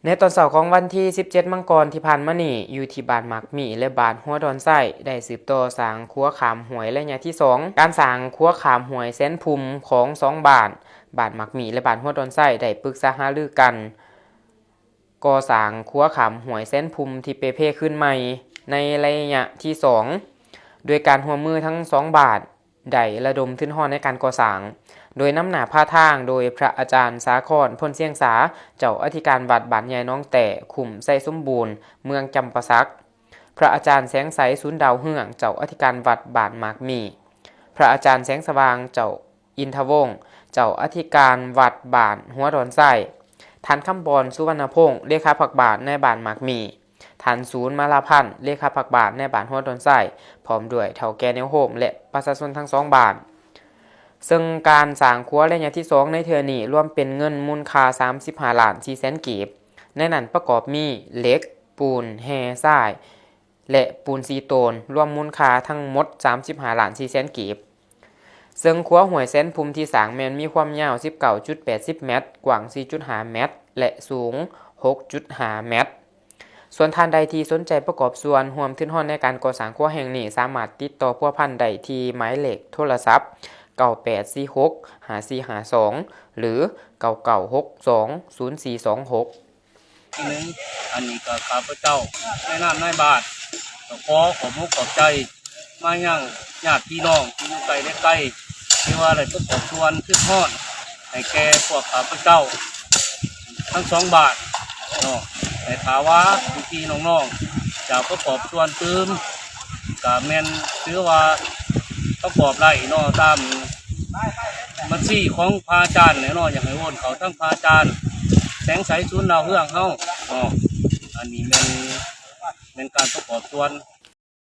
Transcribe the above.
ในตอนเสาร์ของวันที่17มังกรที่ผ่านมานี่อยู่ที่บ้านหมากหมี่และบ้านหัวดอนไส้ได้สืบต่อสร้างครัวขามหวยและยาที่2การสร้างครัวขามหวยแสนภูมิของ2บ้านหมากหมี่และบ้านหัวดอนไส้ได้ปรึกษาหารือกันก่อสร้างครัวขามหวยแสนภูมิที่เปเพขึ้นใหม่ในระยะที่2โดยการร่วมมือทั้ง2บ้านได้ระดมทุนในการก่อสร้างโดยน้ำหนาผ้าทางโดยพระอาจารย์สาครพ้นเสียงสาเจ้าอธิการวัดบ้านใหญ่น้องแต่ขุมไส้สมบูรณ์เมืองจำปาสักพระอาจารย์แสงใสศูนย์ดาวเฮืองเจ้าอธิการวัดบ้านหมากมีพระอาจารย์แสงสว่างเจ้าอินทวงศ์เจ้าอธิการวัดบ้านหัวดอนไส้ท่านคำบรสุวรรณพงศ์เลขาผักบาทในบ้านหมากมีท่านศูนย์มาลาพันธ์เลขาผักบาทในบ้านหัวดอนไส้พร้อมด้วยเฒ่าแก่แนวโฮมและประชาชนทั้งสองบ้านซึ่งการสร้างครัวระยะที่2ในเทื่อนี้รวมเป็นเงินมูลค่า35ล้าน4แสนกีบในนั้นประกอบมีเหล็กปูนแฮทรายและปูนซีโตนรวมมูลค่าทั้งหมด35ล้าน4แสนกีบซึ่งครัวหวยแสนภูมิที่สร้างแม้นมีความยาว 19.80 เมตรกว้าง 4.5 เมตรและสูง 6.5 เมตรส่วนท่านใดที่สนใจประกอบส่วนร่วมทุนในการก่อสร้างครัวแห่งนี้สามารถติดต่อพัวพันได้ที่หมายเลขโทรศัพท์9846 5452หรือ9962 0426ที่หนึ่งอันนี้ก็ข้าพเจ้าในนามนายบาทก็ขอมุกขอบใจมายังญาติพี่น้องที่อยู่ไกลและใกล้ที่ว่าอะไรประกอบส่วนขึ้นฮอดให้แก่พวกข้าพเจ้าทั้งสองบาทเนาะให้ถาว่าพี่น้องๆจะประกอบส่วนตืมก็แม่นถือว่าประกอบไรเนาะตามบัญชีของพระอาจารย์เนาะอยากให้โอนเขาทั้งพระอาจารย์แสงใสศูนย์ดาวเฮืองเฮาอันนี้เป็นการประกอบส่วน